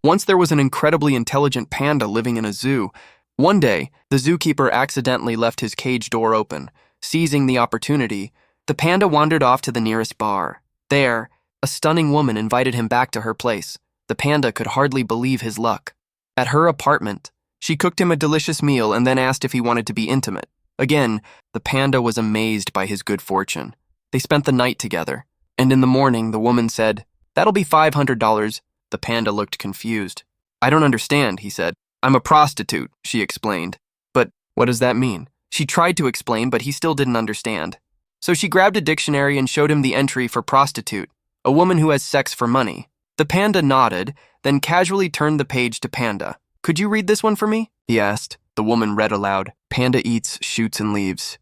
Once there was an incredibly intelligent panda living in a zoo. One day, the zookeeper accidentally left his cage door open. Seizing the opportunity, the panda wandered off to the nearest bar. There, a stunning woman invited him back to her place. The panda could hardly believe his luck. At her apartment, she cooked him a delicious meal and then asked if he wanted to be intimate. Again, the panda was amazed by his good fortune. They spent the night together, and in the morning, the woman said, "That'll be $500. The panda looked confused. "I don't understand," he said. "I'm a prostitute," she explained. "But what does that mean?" She tried to explain, but he still didn't understand. So she grabbed a dictionary and showed him the entry for prostitute, a woman who has sex for money. The panda nodded, then casually turned the page to Panda. "Could you read this one for me?" he asked. The woman read aloud. "Panda eats, shoots, and leaves.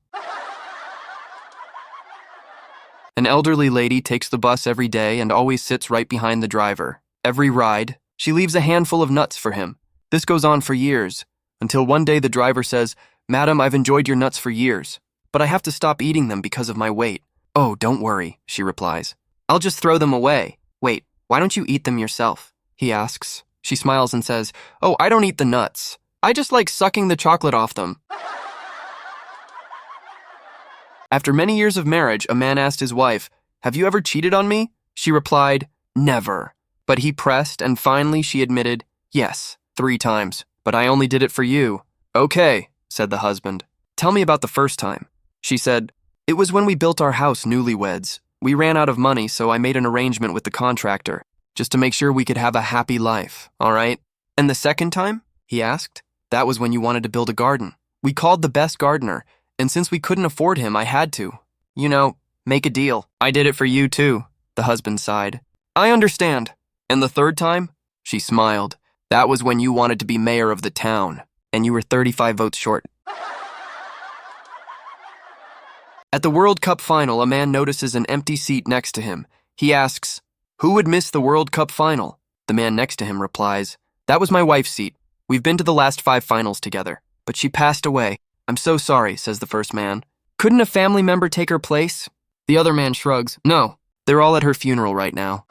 An elderly lady takes the bus every day and always sits right behind the driver. Every ride, she leaves a handful of nuts for him. This goes on for years, until one day the driver says, 'Madam, I've enjoyed your nuts for years, but I have to stop eating them because of my weight.' 'Oh, don't worry,' she replies. 'I'll just throw them away.' 'Wait, why don't you eat them yourself?' he asks. She smiles and says, 'Oh, I don't eat the nuts. I just like sucking the chocolate off them.' After many years of marriage, a man asked his wife, 'Have you ever cheated on me?' She replied, 'Never.' But he pressed, and finally she admitted, 'Yes, 3 times, but I only did it for you.' 'Okay,' said the husband. 'Tell me about the first time.' She said, 'It was when we built our house newlyweds. We ran out of money, so I made an arrangement with the contractor, just to make sure we could have a happy life, all right?' 'And the second time?' he asked. 'That was when you wanted to build a garden. We called the best gardener, and since we couldn't afford him, I had to. Make a deal.' 'I did it for you too,' the husband sighed. 'I understand.' 'And the third time?' She smiled. 'That was when you wanted to be mayor of the town, and you were 35 votes short.' At the World Cup final, a man notices an empty seat next to him. He asks, 'Who would miss the World Cup final?' The man next to him replies, 'That was my wife's seat. We've been to the last 5 finals together, but she passed away.' 'I'm so sorry,' says the first man. 'Couldn't a family member take her place?' The other man shrugs. 'No, they're all at her funeral right now.'